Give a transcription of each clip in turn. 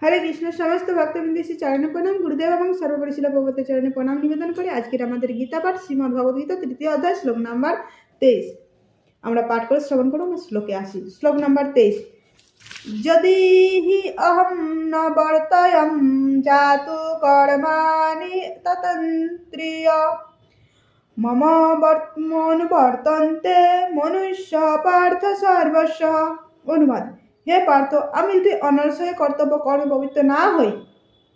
হরে কৃষ্ণ। সমস্ত ভক্তবৃন্দ শ্রী চরণে প্রণাম, গুরুদেব এবং সর্বোপরি শিল প্রভুপাদের চরণে প্রণাম নিবেদন করে আজকের আমাদের গীতা পাঠ শ্রীমদ্ ভগবদ্গীতা 3য় অধ্যায় শ্লোক নাম্বার 23 আমরা পাঠ করে শ্রবণ করব। শ্লোকে আসি। শ্লোক নাম্বার 23। যদি হি অহম ন বর্তয়ম জাতু কর্মাণি ততন্ত্রিয় মম বর্তন্তে মনুষ্য পার্থ সর্বস্ব। অনুবাদ: হে পার্থ, আমি যদি অনর্সয়ে কর্তব্য কর্মে পবিত্র না হই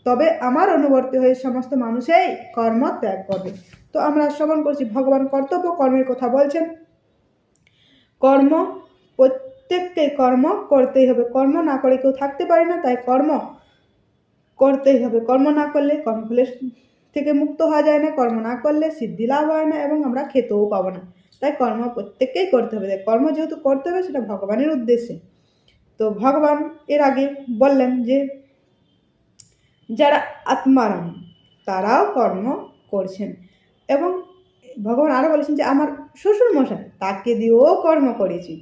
তবে আমার অনুবর্তী হয়ে সমস্ত মানুষই কর্ম ত্যাগ করবে। তো আমরা শ্রবণ করছি ভগবান কর্তব্য কর্মের কথা বলছেন। কর্ম, প্রত্যেককে কর্ম করতেই হবে। কর্ম না করে কেউ থাকতে পারে না, তাই কর্ম করতেই হবে। কর্ম না করলে কর্মফলের থেকে মুক্ত হওয়া যায় না, কর্ম না করলে সিদ্ধি লাভ হয় না এবং আমরা খেতেও পাবো না। তাই কর্ম প্রত্যেককেই করতে হবে। তাই কর্ম যেহেতু করতে হবে সেটা ভগবানের উদ্দেশ্যে। তো ভগবান এর আগে বললেন যে যারা আত্মারাম তারাও কর্ম করছেন, এবং ভগবান আরও বলেছেন যে আমার শ্বশুর মশাই তাকে দিয়েও কর্ম করেছি।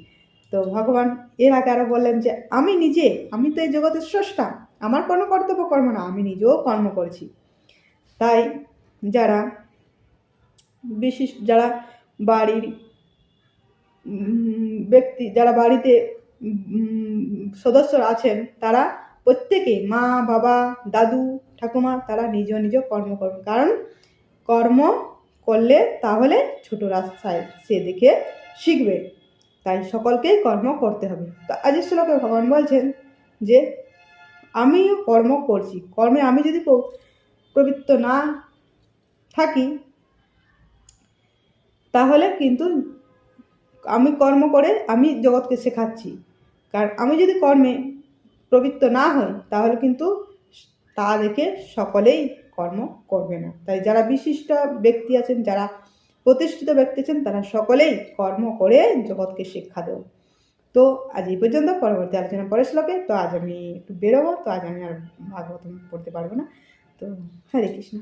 তো ভগবান এর আগে আরও বললেন যে আমি তো এই জগতের স্রষ্টা, আমার কোনো কর্তব্য কর্ম না, আমি নিজেও কর্ম করছি। তাই যারা যারা বাড়ির ব্যক্তি, যারা বাড়িতে সদস্য আছেন তারা প্রত্যেকেই মা বাবা দাদু ঠাকুমা তারা নিজ নিজ কর্ম করবে, কারণ কর্ম করলে তাহলে ছোট রাস্তায় সে দেখে শিখবে। তাই সকলকেই কর্ম করতে হবে। তো আজকের শ্লোকে ভগবান বলছেন যে আমিও কর্ম করছি, কর্মে আমি যদি প্রবৃত্ত না থাকি তাহলে কিন্তু আমি কর্ম করে আমি জগৎকে শেখাচ্ছি। কারণ আমি যদি কর্মে প্রবৃত্ত না হই তাহলে কিন্তু তা দেখে সকলেই কর্ম করবে না। তাই যারা বিশিষ্ট ব্যক্তি আছেন, যারা প্রতিষ্ঠিত ব্যক্তি আছেন, তারা সকলেই কর্ম করে জগৎকে শিক্ষা দেব। তো আজ এই পর্যন্ত, পরবর্তী আলোচনা পরের শ্লোকে। তো আজ আমি একটু বেরোবো, তো আজ আমি আর ভাগবত পড়তে পারবো না। তো হরে কৃষ্ণ।